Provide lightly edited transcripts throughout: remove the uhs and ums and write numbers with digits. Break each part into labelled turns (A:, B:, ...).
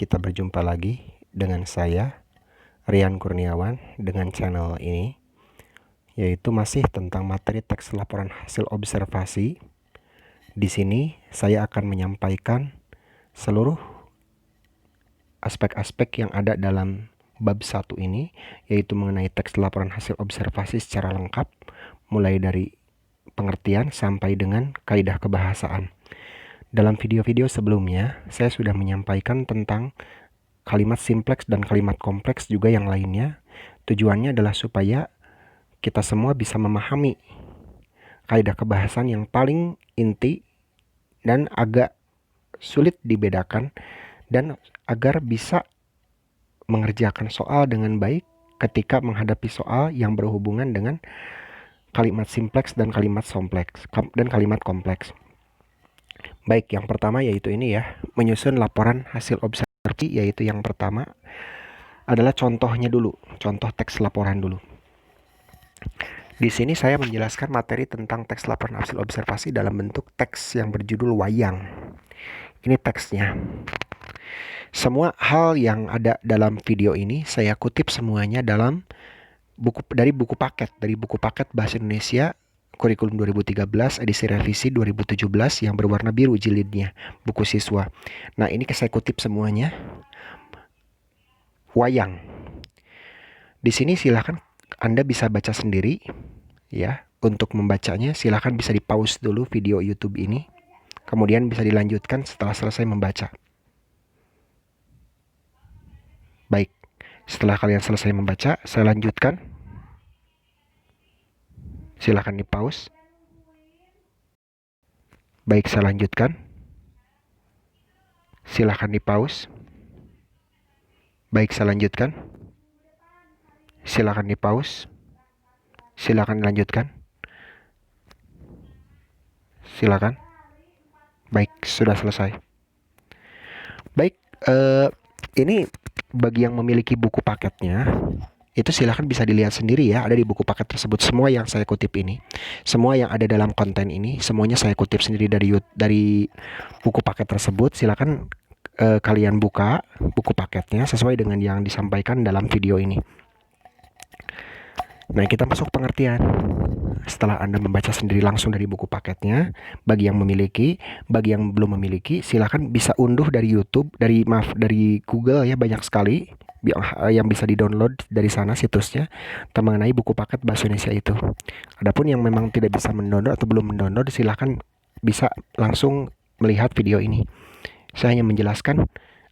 A: kita berjumpa lagi dengan saya, Rian Kurniawan, dengan channel ini, yaitu masih tentang materi teks laporan hasil observasi. Di sini saya akan menyampaikan seluruh aspek-aspek yang ada dalam bab 1 ini, yaitu mengenai teks laporan hasil observasi secara lengkap, mulai dari pengertian sampai dengan kaidah kebahasaan. Dalam video-video sebelumnya, saya sudah menyampaikan tentang kalimat simpleks dan kalimat kompleks juga yang lainnya. Tujuannya adalah supaya kita semua bisa memahami kaidah kebahasan yang paling inti dan agak sulit dibedakan, dan agar bisa mengerjakan soal dengan baik ketika menghadapi soal yang berhubungan dengan kalimat simpleks dan kalimat kompleks. Baik, yang pertama yaitu ini ya, menyusun laporan hasil observasi, yaitu yang pertama adalah contohnya dulu, contoh teks laporan dulu. Di sini saya menjelaskan materi tentang teks laporan hasil observasi dalam bentuk teks yang berjudul wayang. Ini teksnya. Semua hal yang ada dalam video ini saya kutip semuanya dalam dari buku paket Bahasa Indonesia Kurikulum 2013 edisi revisi 2017 yang berwarna biru jilidnya, buku siswa. Nah, ini saya kutip semuanya. Wayang. Di sini silakan Anda bisa baca sendiri ya. Untuk membacanya silakan bisa di-pause dulu video YouTube ini. Kemudian bisa dilanjutkan setelah selesai membaca. Baik, setelah kalian selesai membaca, saya lanjutkan. Silakan di-pause. Baik, saya lanjutkan. Silakan di-pause. Baik, saya lanjutkan. Silakan di-pause. Silakan dilanjutkan. Silakan. Baik, sudah selesai. Baik, ini bagi yang memiliki buku paketnya, itu silahkan bisa dilihat sendiri ya, ada di buku paket tersebut. Semua yang saya kutip ini, semua yang ada dalam konten ini, semuanya saya kutip sendiri dari buku paket tersebut. Silahkan kalian buka buku paketnya sesuai dengan yang disampaikan dalam video ini. Nah, kita masuk pengertian. Setelah Anda membaca sendiri langsung dari buku paketnya, bagi yang memiliki, bagi yang belum memiliki, silakan bisa unduh dari YouTube, dari Google ya, banyak sekali yang bisa di-download dari sana situsnya mengenai buku paket Bahasa Indonesia itu. Adapun yang memang tidak bisa mendownload atau belum mendownload, silakan bisa langsung melihat video ini. Saya hanya menjelaskan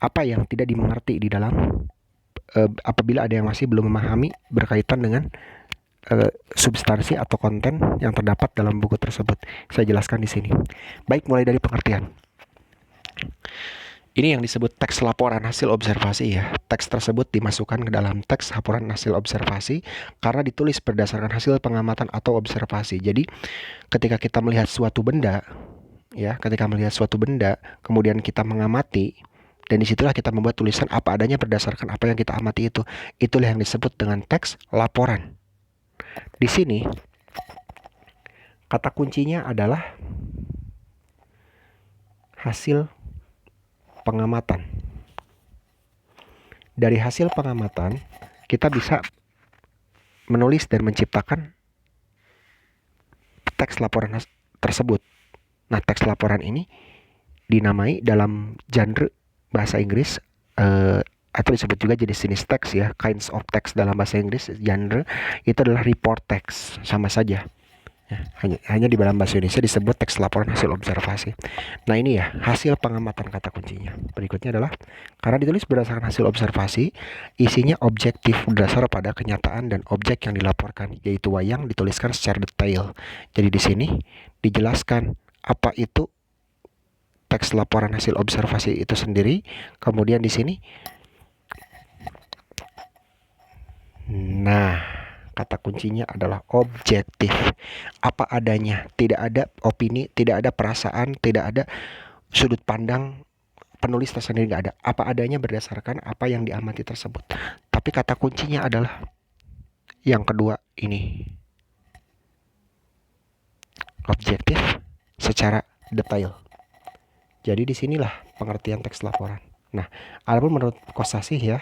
A: apa yang tidak dimengerti di dalam apabila ada yang masih belum memahami berkaitan dengan substansi atau konten yang terdapat dalam buku tersebut. Saya jelaskan di sini. Baik, mulai dari pengertian. Ini yang disebut teks laporan hasil observasi ya. Teks tersebut dimasukkan ke dalam teks laporan hasil observasi karena ditulis berdasarkan hasil pengamatan atau observasi. Jadi, ketika kita melihat suatu benda, ya, kemudian kita mengamati, dan disitulah kita membuat tulisan apa adanya berdasarkan apa yang kita amati itu. Itulah yang disebut dengan teks laporan. Di sini kata kuncinya adalah hasil pengamatan. Dari hasil pengamatan kita bisa menulis dan menciptakan teks laporan tersebut. Nah, teks laporan ini dinamai dalam genre bahasa Inggris atau disebut juga jenis-jenis teks ya, kinds of text dalam bahasa Inggris. Genre itu adalah report text, sama saja ya, hanya di dalam bahasa Indonesia disebut teks laporan hasil observasi. Nah, ini ya hasil pengamatan kata kuncinya. Berikutnya adalah karena ditulis berdasarkan hasil observasi, isinya objektif berdasar pada kenyataan dan objek yang dilaporkan, yaitu wayang dituliskan secara detail. Jadi di sini dijelaskan apa itu teks laporan hasil observasi itu sendiri. Kemudian di sini, nah, kata kuncinya adalah objektif. Apa adanya, tidak ada opini, tidak ada perasaan, tidak ada sudut pandang penulis tersendiri, nggak ada. Apa adanya berdasarkan apa yang diamati tersebut. Tapi kata kuncinya adalah yang kedua ini, objektif secara detail. Jadi disinilah pengertian teks laporan. Nah, adapun menurut Kosasih ya,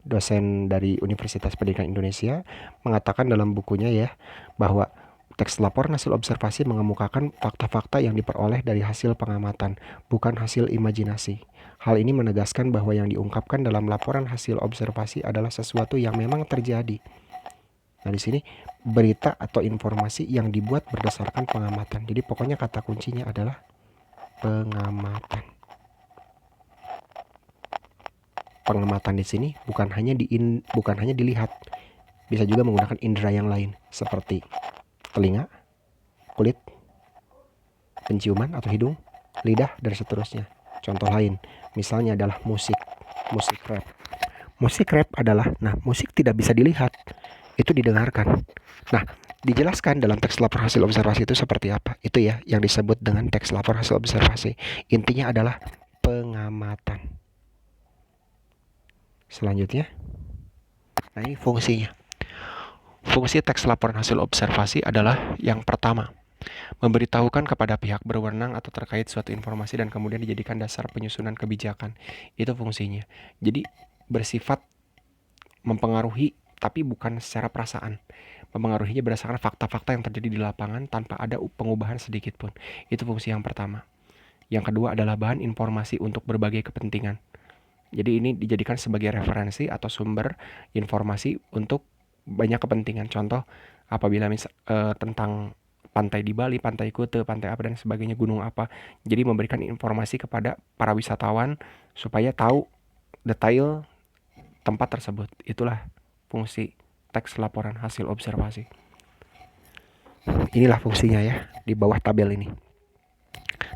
A: dosen dari Universitas Pendidikan Indonesia, mengatakan dalam bukunya ya, bahwa teks laporan hasil observasi mengemukakan fakta-fakta yang diperoleh dari hasil pengamatan, bukan hasil imajinasi. Hal ini menegaskan bahwa yang diungkapkan dalam laporan hasil observasi adalah sesuatu yang memang terjadi. Nah, di sini berita atau informasi yang dibuat berdasarkan pengamatan. Jadi pokoknya kata kuncinya adalah pengamatan. Pengamatan di sini bukan hanya dilihat, bisa juga menggunakan indera yang lain seperti telinga, kulit, penciuman atau hidung, lidah, dan seterusnya. Contoh lain, misalnya adalah musik rap. Musik rap adalah, musik tidak bisa dilihat, itu didengarkan. Nah, dijelaskan dalam teks lapor hasil observasi itu seperti apa. Itu ya yang disebut dengan teks lapor hasil observasi. Intinya adalah pengamatan. Selanjutnya, nah ini fungsinya. Fungsi teks laporan hasil observasi adalah yang pertama, memberitahukan kepada pihak berwenang atau terkait suatu informasi dan kemudian dijadikan dasar penyusunan kebijakan. Itu fungsinya. Jadi bersifat mempengaruhi tapi bukan secara perasaan. Mempengaruhinya berdasarkan fakta-fakta yang terjadi di lapangan tanpa ada pengubahan sedikit pun. Itu fungsi yang pertama. Yang kedua adalah bahan informasi untuk berbagai kepentingan. Jadi ini dijadikan sebagai referensi atau sumber informasi untuk banyak kepentingan. Contoh, apabila tentang pantai di Bali, pantai Kute, pantai apa dan sebagainya, gunung apa. Jadi memberikan informasi kepada para wisatawan supaya tahu detail tempat tersebut. Itulah fungsi teks laporan hasil observasi. Inilah fungsinya ya di bawah tabel ini.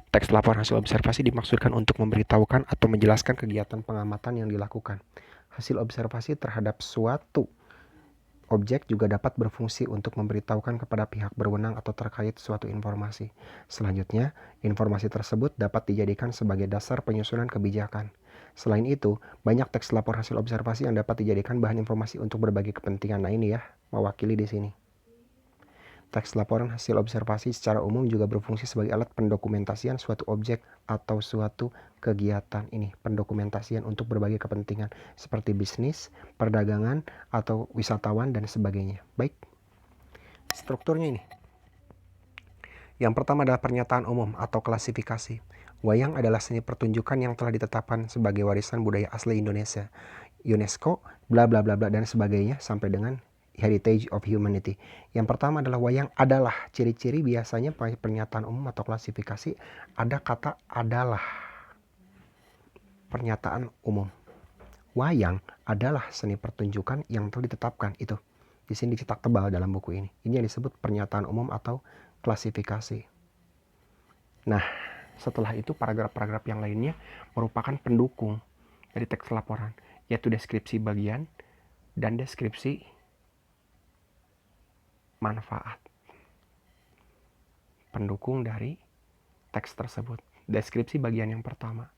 A: Teks laporan hasil observasi dimaksudkan untuk memberitahukan atau menjelaskan kegiatan pengamatan yang dilakukan. Hasil observasi terhadap suatu objek juga dapat berfungsi untuk memberitahukan kepada pihak berwenang atau terkait suatu informasi. Selanjutnya, informasi tersebut dapat dijadikan sebagai dasar penyusunan kebijakan. Selain itu, banyak teks lapor hasil observasi yang dapat dijadikan bahan informasi untuk berbagai kepentingan. Nah ini ya, mewakili di sini. Teks laporan hasil observasi secara umum juga berfungsi sebagai alat pendokumentasian suatu objek atau suatu kegiatan. Ini pendokumentasian untuk berbagai kepentingan seperti bisnis, perdagangan, atau wisatawan dan sebagainya. Baik, strukturnya ini. Yang pertama adalah pernyataan umum atau klasifikasi. Wayang adalah seni pertunjukan yang telah ditetapkan sebagai warisan budaya asli Indonesia, UNESCO, bla bla bla bla dan sebagainya sampai dengan Heritage of Humanity. Yang pertama adalah wayang adalah. Ciri-ciri biasanya pernyataan umum atau klasifikasi ada kata adalah. Pernyataan umum. Wayang adalah seni pertunjukan yang telah ditetapkan. Itu di sini dicetak tebal dalam buku ini. Ini yang disebut pernyataan umum atau klasifikasi. Nah, setelah itu paragraf-paragraf yang lainnya merupakan pendukung dari teks laporan, yaitu deskripsi bagian dan deskripsi manfaat. Pendukung dari teks tersebut. Deskripsi bagian yang pertama.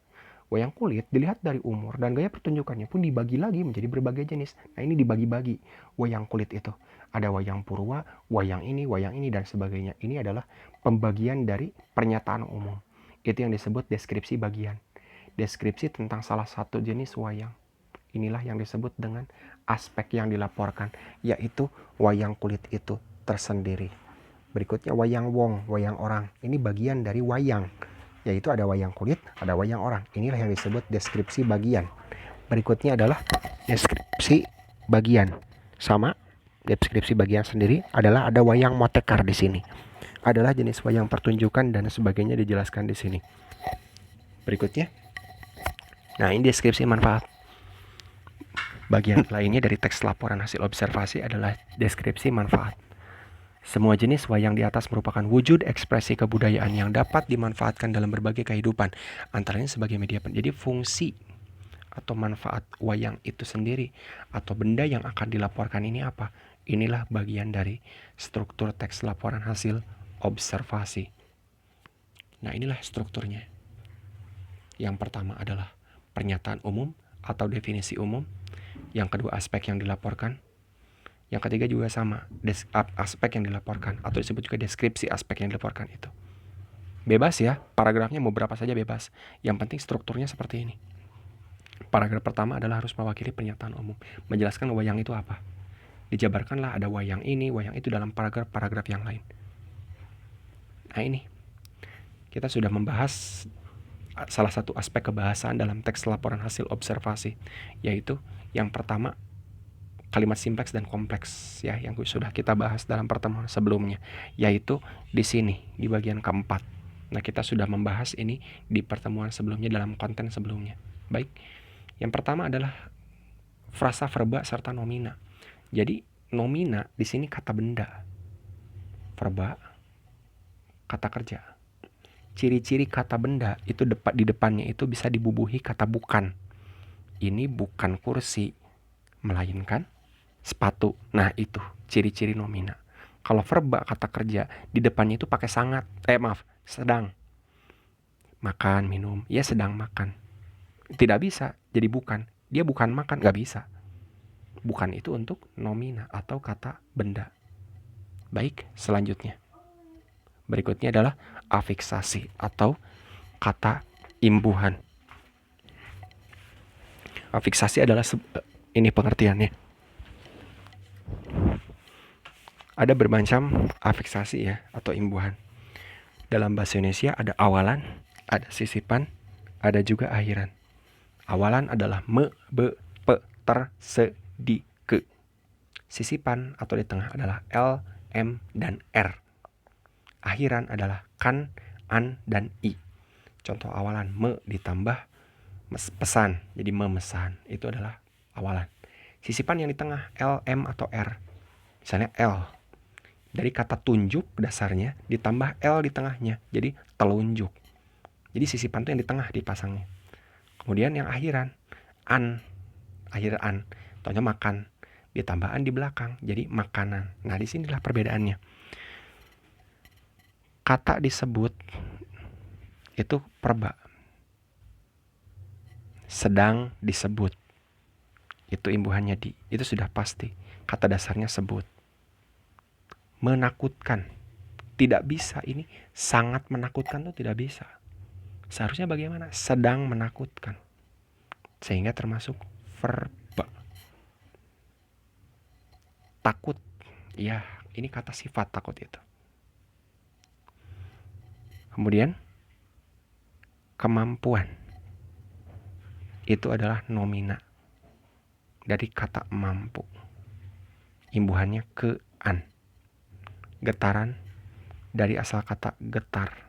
A: Wayang kulit dilihat dari umur dan gaya pertunjukannya pun dibagi lagi menjadi berbagai jenis. Nah ini dibagi-bagi wayang kulit itu. Ada wayang purwa, wayang ini, dan sebagainya. Ini adalah pembagian dari pernyataan umum. Itu yang disebut deskripsi bagian. Deskripsi tentang salah satu jenis wayang. Inilah yang disebut dengan aspek yang dilaporkan, yaitu wayang kulit itu tersendiri. Berikutnya wayang wong, wayang orang. Ini bagian dari wayang, yaitu ada wayang kulit, ada wayang orang. Inilah yang disebut deskripsi bagian. Berikutnya adalah deskripsi bagian. Sama, deskripsi bagian sendiri adalah ada wayang motekar di sini. Adalah jenis wayang pertunjukan dan sebagainya dijelaskan di sini. Berikutnya, nah ini deskripsi manfaat. Bagian lainnya dari teks laporan hasil observasi adalah deskripsi manfaat. Semua jenis wayang di atas merupakan wujud ekspresi kebudayaan yang dapat dimanfaatkan dalam berbagai kehidupan, antaranya sebagai media. Jadi fungsi atau manfaat wayang itu sendiri atau benda yang akan dilaporkan ini apa? Inilah bagian dari struktur teks laporan hasil observasi. Nah inilah strukturnya. Yang pertama adalah pernyataan umum atau definisi umum. Yang kedua aspek yang dilaporkan. Yang ketiga juga sama, aspek yang dilaporkan atau disebut juga deskripsi aspek yang dilaporkan itu. Bebas ya, paragrafnya mau berapa saja bebas. Yang penting strukturnya seperti ini. Paragraf pertama adalah harus mewakili pernyataan umum, menjelaskan wayang itu apa. Dijabarkanlah ada wayang ini, wayang itu dalam paragraf-paragraf yang lain. Nah ini, kita sudah membahas salah satu aspek kebahasaan dalam teks laporan hasil observasi, yaitu yang pertama kalimat simpleks dan kompleks ya, yang sudah kita bahas dalam pertemuan sebelumnya, yaitu di sini di bagian keempat. Nah, kita sudah membahas ini di pertemuan sebelumnya dalam konten sebelumnya. Baik. Yang pertama adalah frasa verba serta nomina. Jadi, nomina di sini kata benda. Verba kata kerja. Ciri-ciri kata benda itu di depannya itu bisa dibubuhi kata bukan. Ini bukan kursi, melainkan sepatu. Nah, itu ciri-ciri nomina. Kalau verba kata kerja di depannya itu pakai sangat. Sedang. Makan, minum. Ya sedang makan. Tidak bisa jadi bukan. Dia bukan makan, gak bisa. Bukan itu untuk nomina atau kata benda. Baik, selanjutnya. Berikutnya adalah afiksasi atau kata imbuhan. Afiksasi adalah ini pengertiannya. Ada bermacam afiksasi ya atau imbuhan. Dalam bahasa Indonesia ada awalan, ada sisipan, ada juga akhiran. Awalan adalah me, be, pe, ter, se, di, ke. Sisipan atau di tengah adalah l, m, dan r. Akhiran adalah kan, an, dan i. Contoh awalan me ditambah pesan, jadi memesan. Itu adalah awalan. Sisipan yang di tengah l, m, atau r. Misalnya l. Dari kata tunjuk dasarnya ditambah l di tengahnya, jadi telunjuk. Jadi sisipan itu yang di tengah dipasangnya. Kemudian yang akhiran, an, akhir an, contohnya makan, ditambah an di belakang, jadi makanan. Nah, disinilah perbedaannya. Kata disebut itu verba. Sedang disebut itu imbuhannya di, itu sudah pasti. Kata dasarnya sebut. Menakutkan, tidak bisa ini sangat menakutkan tuh tidak bisa. Seharusnya bagaimana? Sedang menakutkan. Sehingga termasuk verba. Takut, ya ini kata sifat takut itu. Kemudian kemampuan itu adalah nomina dari kata mampu. Imbuhannya ke an. Getaran dari asal kata getar.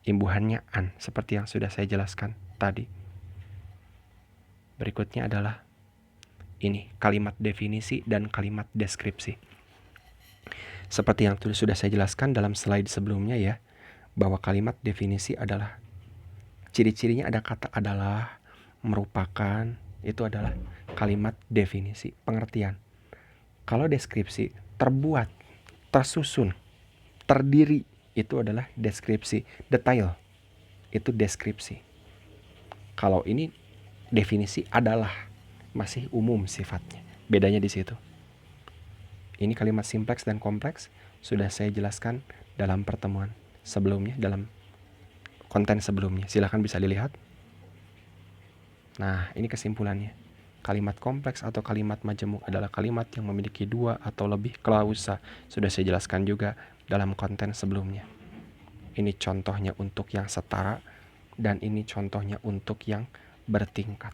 A: Imbuhannya an, seperti yang sudah saya jelaskan tadi. Berikutnya adalah ini, kalimat definisi dan kalimat deskripsi. Seperti yang sudah saya jelaskan dalam slide sebelumnya ya, bahwa kalimat definisi adalah ciri-cirinya ada kata adalah, merupakan, itu adalah kalimat definisi, pengertian. Kalau deskripsi, terbuat, tersusun, terdiri, itu adalah deskripsi. Detail, itu deskripsi. Kalau ini definisi adalah, masih umum sifatnya. Bedanya di situ. Ini kalimat simpleks dan kompleks sudah saya jelaskan dalam pertemuan sebelumnya, dalam konten sebelumnya. Silahkan bisa dilihat. Nah, ini kesimpulannya. Kalimat kompleks atau kalimat majemuk adalah kalimat yang memiliki 2 atau lebih klausa. Sudah saya jelaskan juga dalam konten sebelumnya. Ini contohnya untuk yang setara dan ini contohnya untuk yang bertingkat.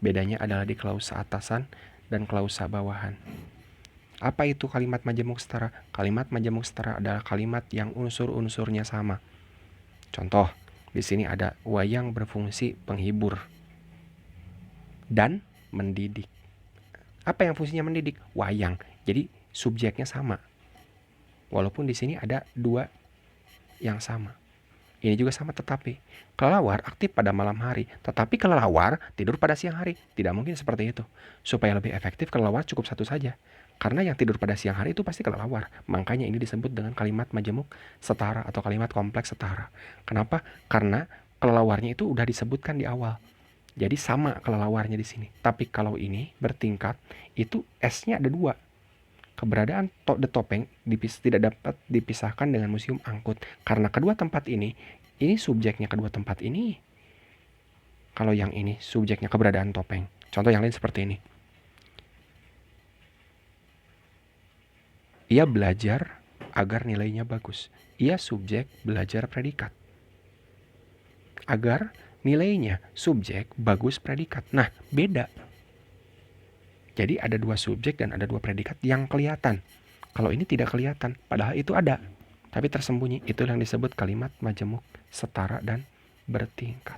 A: Bedanya adalah di klausa atasan dan klausa bawahan. Apa itu kalimat majemuk setara? Kalimat majemuk setara adalah kalimat yang unsur-unsurnya sama. Contoh, di sini ada wayang berfungsi penghibur dan mendidik. Apa yang fungsinya mendidik? Wayang. Jadi subjeknya sama. Walaupun di sini ada 2 yang sama. Ini juga sama, tetapi kelelawar aktif pada malam hari, tetapi kelelawar tidur pada siang hari. Tidak mungkin seperti itu. Supaya lebih efektif, kelelawar cukup satu saja. Karena yang tidur pada siang hari itu pasti kelelawar. Makanya ini disebut dengan kalimat majemuk setara atau kalimat kompleks setara. Kenapa? Karena kelelawarnya itu udah disebutkan di awal. Jadi sama kelelawarnya di sini. Tapi kalau ini bertingkat, itu S-nya ada 2. Keberadaan The Topeng tidak dapat dipisahkan dengan Museum Angkut. Karena kedua tempat ini subjeknya kedua tempat ini Kalau yang ini subjeknya keberadaan topeng. Contoh yang lain seperti ini. Ia belajar agar nilainya bagus. Ia subjek, belajar predikat. Agar nilainya subjek, bagus predikat. Nah, beda. Jadi ada dua subjek dan ada dua predikat yang kelihatan. Kalau ini tidak kelihatan, padahal itu ada, tapi tersembunyi. Itu yang disebut kalimat majemuk, setara, dan bertingkat.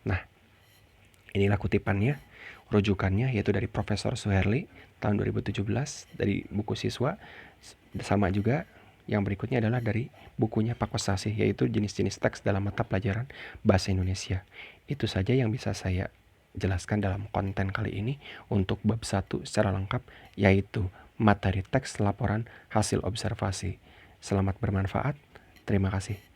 A: Nah, inilah kutipannya, rujukannya yaitu dari Profesor Suherli tahun 2017 dari buku siswa. Sama juga yang berikutnya adalah dari bukunya Pak Kosasih, yaitu jenis-jenis teks dalam mata pelajaran Bahasa Indonesia. Itu saja yang bisa saya jelaskan dalam konten kali ini untuk bab 1 secara lengkap, yaitu materi teks laporan hasil observasi. Selamat bermanfaat. Terima kasih.